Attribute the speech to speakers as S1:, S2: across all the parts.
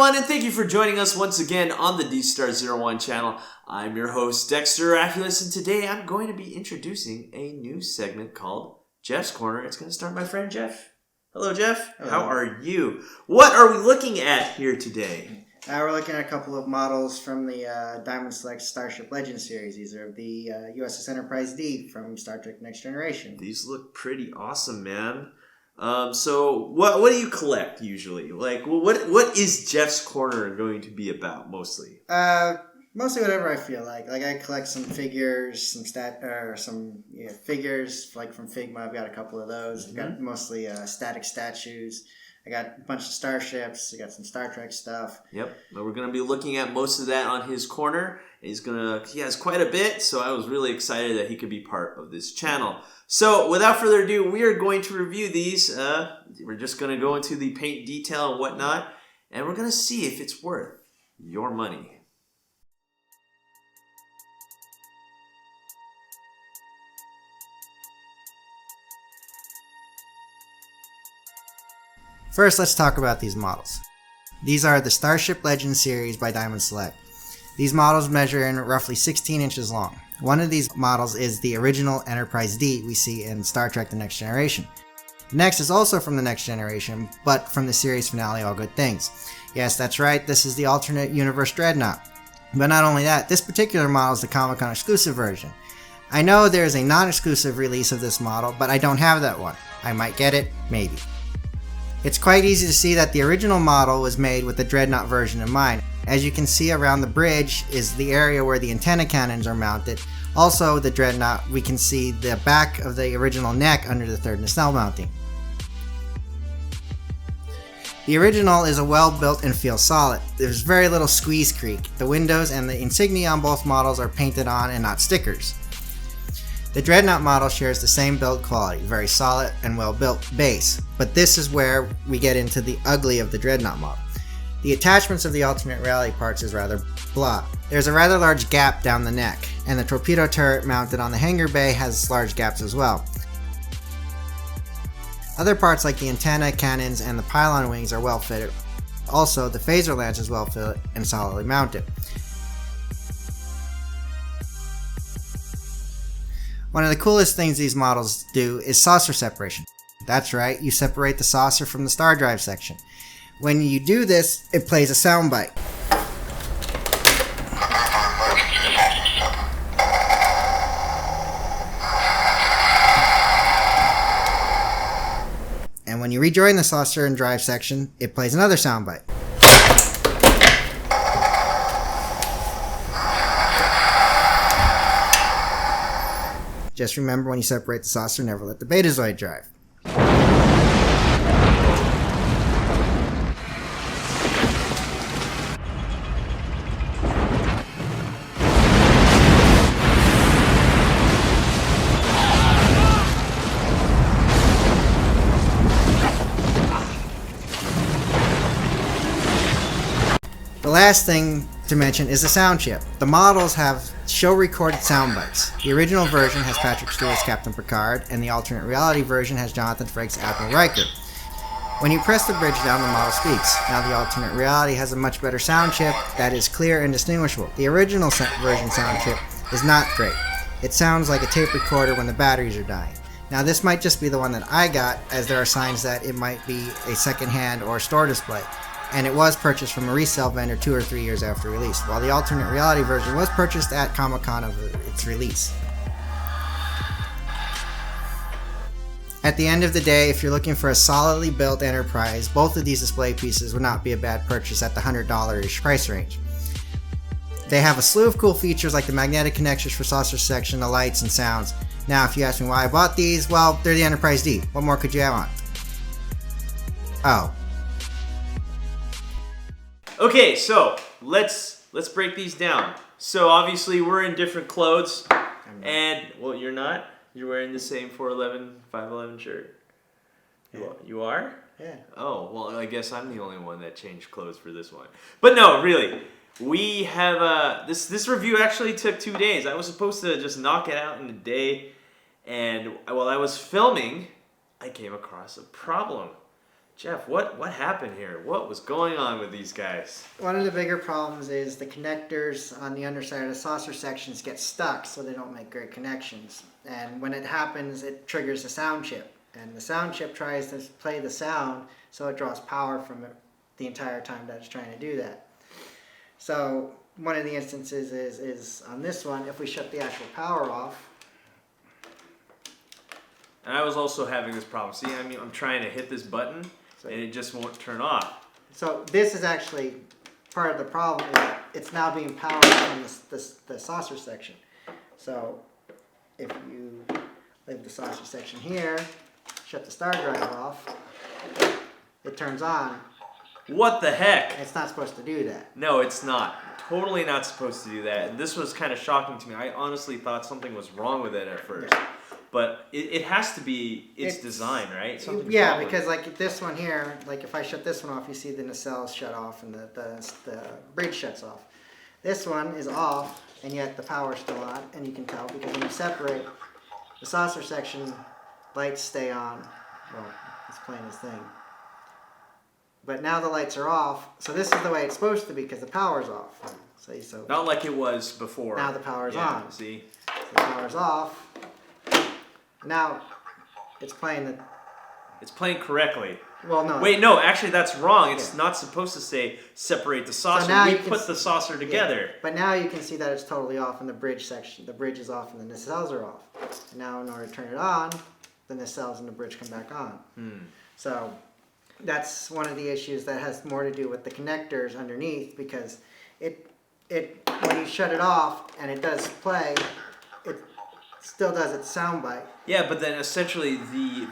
S1: everyone, and thank you for joining us once again on the D-Star01 channel. I'm your host, Dexter Arafiles, and today I'm going to be introducing a new segment called Jeff's Corner. It's going to start my friend Jeff. Hello, Jeff.
S2: Hello.
S1: How are you? What are we looking at here today?
S2: We're looking at a couple of models from the Diamond Select Starship Legend series. These are the USS Enterprise D from Star Trek Next Generation.
S1: These look pretty awesome, man. So what do you collect usually? Like, what is Jeff's Corner going to be about mostly?
S2: Mostly whatever I feel like. Like I collect some figures, some figures like from Figma. I've got a couple of those. I've got mostly static statues. I got a bunch of starships. I got some Star Trek stuff.
S1: Yep. But we're going to be looking at most of that on his corner. He has quite a bit, so I was really excited that he could be part of this channel. So without further ado, we are going to review these. We're just going to go into the paint detail and whatnot, and we're going to see if it's worth your money.
S2: First, let's talk about these models. These are the Starship Legend series by Diamond Select. These models measure in roughly 16 inches long. One of these models is the original Enterprise D we see in Star Trek The Next Generation. The next is also from The Next Generation, but from the series finale All Good Things. Yes, that's right, this is the alternate universe Dreadnought. But not only that, this particular model is the Comic-Con exclusive version. I know there is a non-exclusive release of this model, but I don't have that one. I might get it, maybe. It's quite easy to see that the original model was made with the Dreadnought version in mind. As you can see, around the bridge is the area where the antenna cannons are mounted. Also, the Dreadnought, we can see the back of the original neck under the third nacelle mounting. The original is a well-built and feels solid. There's very little squeeze creak. The windows and the insignia on both models are painted on and not stickers. The Dreadnought model shares the same build quality, very solid and well-built base, but this is where we get into the ugly of the Dreadnought model. The attachments of the alternate reality parts is rather blah. There's a rather large gap down the neck, and the torpedo turret mounted on the hangar bay has large gaps as well. Other parts like the antenna, cannons, and the pylon wings are well fitted. Also, the phaser lance is well fitted and solidly mounted. One of the coolest things these models do is saucer separation. That's right, you separate the saucer from the star drive section. When you do this, it plays a soundbite. And when you rejoin the saucer and drive section, it plays another soundbite. Just remember, when you separate the saucer, never let the Betazoid drive. The last thing to mention is the sound chip. The models have show-recorded sound bites. The original version has Patrick Stewart's Captain Picard, and the alternate reality version has Jonathan Frakes' Admiral Riker. When you press the bridge down, the model speaks. Now the alternate reality has a much better sound chip that is clear and distinguishable. The original version sound chip is not great. It sounds like a tape recorder when the batteries are dying. Now this might just be the one that I got, as there are signs that it might be a second-hand or store display. And it was purchased from a resale vendor 2 or 3 years after release, while the alternate reality version was purchased at Comic-Con of its release. At the end of the day, if you're looking for a solidly built Enterprise, both of these display pieces would not be a bad purchase at the $100-ish price range. They have a slew of cool features like the magnetic connectors for saucer section, the lights, and sounds. Now, if you ask me why I bought these, well, they're the Enterprise D. What more could you have on? Oh.
S1: Okay, so let's break these down. So obviously we're in different clothes, and well, you're not. You're wearing the same 411, 511 shirt.
S2: Yeah.
S1: You are?
S2: Yeah.
S1: Oh well, I guess I'm the only one that changed clothes for this one. But no, really, we have this review actually took 2 days. I was supposed to just knock it out in a day, and while I was filming, I came across a problem. Jeff, what happened here? What was going on with these guys?
S2: One of the bigger problems is the connectors on the underside of the saucer sections get stuck, so they don't make great connections. And when it happens, it triggers the sound chip. And the sound chip tries to play the sound, so it draws power from it the entire time that it's trying to do that. So one of the instances is on this one, if we shut the actual power off.
S1: And I was also having this problem. See, I'm trying to hit this button, and it just won't turn off.
S2: So this is actually part of the problem. Is it's now being powered from the saucer section. So if you leave the saucer section here, shut the star drive off, it turns on.
S1: What the heck?
S2: It's not supposed to do that.
S1: No, it's not. Totally not supposed to do that. And this was kind of shocking to me. I honestly thought something was wrong with it at first.
S2: Yeah.
S1: But it has to be its design, right? Something's
S2: yeah,
S1: wrong with
S2: because
S1: it.
S2: like this one here, like if I shut this one off, you see the nacelles shut off and the bridge shuts off. This one is off, and yet the power's still on, and you can tell because when you separate, the saucer section lights stay on. Well, it's playing its thing. But now the lights are off, so this is the way it's supposed to be because the power's off. So
S1: not like it was before.
S2: Now the power's on.
S1: See?
S2: So the power's off. Now it's playing
S1: It's playing correctly.
S2: Well, no.
S1: Wait, no, actually that's wrong. It's not supposed to say separate the saucer.
S2: So now
S1: we
S2: you can
S1: put the saucer together.
S2: Yeah. But now you can see that it's totally off in the bridge section. The bridge is off and the nacelles are off. And now in order to turn it on, the nacelles and the bridge come back on. So that's one of the issues that has more to do with the connectors underneath because it when you shut it off and it does play, it still does its sound bite.
S1: Yeah, but then essentially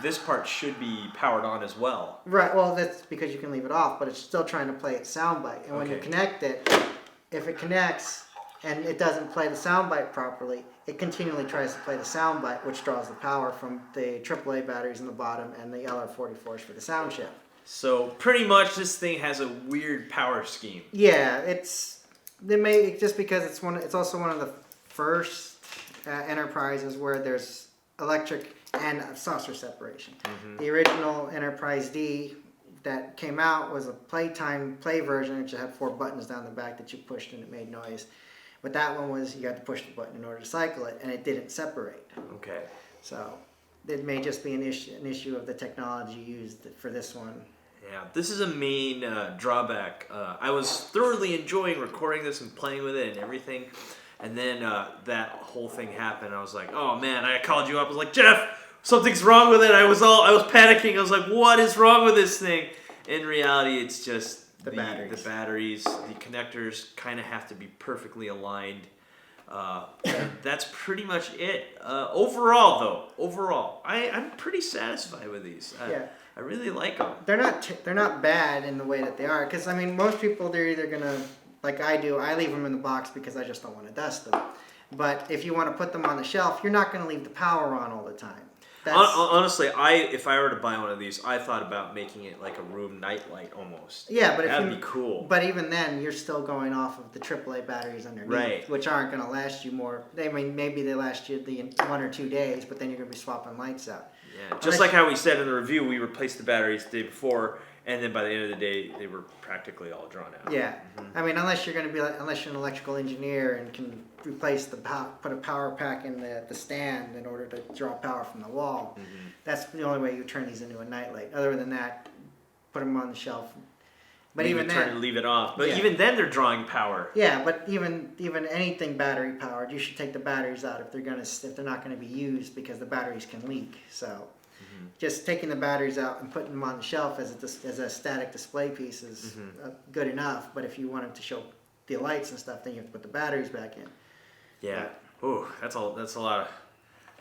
S1: this part should be powered on as well.
S2: Right, well that's because you can leave it off, but it's still trying to play its sound bite. And when you connect it, if it connects and it doesn't play the sound bite properly, it continually tries to play the sound bite, which draws the power from the AAA batteries in the bottom and the LR44s for the sound chip.
S1: So pretty much this thing has a weird power scheme.
S2: Yeah, just because it's also one of the first enterprises where there's electric and saucer separation. The original Enterprise D that came out was a play version, which had 4 buttons down the back that you pushed and it made noise. But that one was you had to push the button in order to cycle it, and it didn't separate.
S1: Okay.
S2: So it may just be an issue of the technology used for this one.
S1: Yeah, this is a main drawback. I was thoroughly enjoying recording this and playing with it and everything. And then that whole thing happened. I was like, oh man, I called you up. I was like, Jeff, something's wrong with it. I was panicking. I was like, what is wrong with this thing? In reality, it's just the batteries, the connectors kind of have to be perfectly aligned. That's pretty much it. Overall, I'm pretty satisfied with these. I really like them.
S2: They're not bad in the way that they are. Because I mean, most people they're either gonna, like I do, I leave them in the box because I just don't want to dust them. But if you want to put them on the shelf, you're not going to leave the power on all the time.
S1: Honestly, if I were to buy one of these, I thought about making it like a room nightlight almost.
S2: Yeah, but
S1: that'd be cool.
S2: But even then, you're still going off of the AAA batteries underneath, which aren't going to last you more. Maybe they last you 1 or 2 days, but then you're going to be swapping lights out.
S1: Yeah, just like how we said in the review, we replaced the batteries the day before, and then by the end of the day, they were practically all drawn out.
S2: Yeah, I mean, unless you're an electrical engineer and can replace put a power pack in the stand in order to draw power from the wall, that's the only way you turn these into a nightlight. Other than that, put them on the shelf. But leave
S1: it off. But even then, they're drawing power.
S2: Yeah, but even anything battery powered, you should take the batteries out if they're not going to be used because the batteries can leak. So, just taking the batteries out and putting them on the shelf as a static display piece is good enough. But if you want it to show the lights and stuff, then you have to put the batteries back in.
S1: Yeah. Ooh, that's a lot of.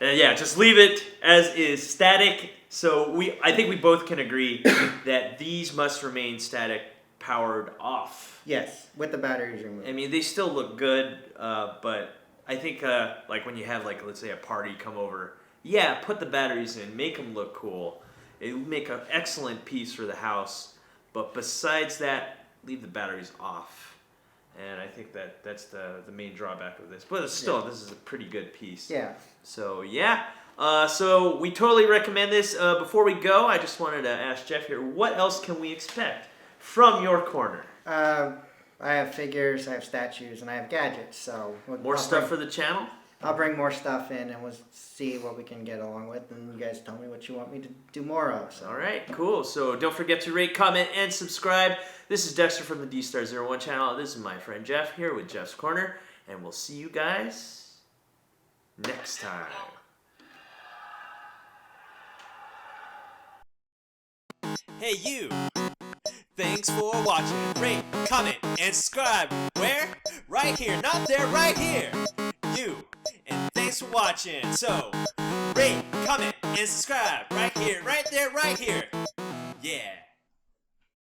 S1: Yeah, just leave it as is, static. So I think we both can agree that these must remain static. Powered off.
S2: Yes, with the batteries removed.
S1: I mean, they still look good, but I think like when you have let's say a party come over, put the batteries in, make them look cool. It would make an excellent piece for the house. But besides that, leave the batteries off. And I think that's the main drawback of this. But still, this is a pretty good piece.
S2: Yeah.
S1: So So we totally recommend this. Before we go, I just wanted to ask Jeff here, what else can we expect from your corner?
S2: I have figures, I have statues, and I have gadgets. So
S1: More stuff for the channel?
S2: I'll bring more stuff in, and we'll see what we can get along with, and you guys tell me what you want me to do more of. So.
S1: All right, cool. So don't forget to rate, comment, and subscribe. This is Dexter from the D-Star01 channel. This is my friend Jeff here with Jeff's Corner, and we'll see you guys next time.
S3: Hey you! Thanks for watching. Rate, comment, and subscribe. Where? Right here. Not there, right here. You. And thanks for watching. So, rate, comment, and subscribe. Right here, right there, right here. Yeah.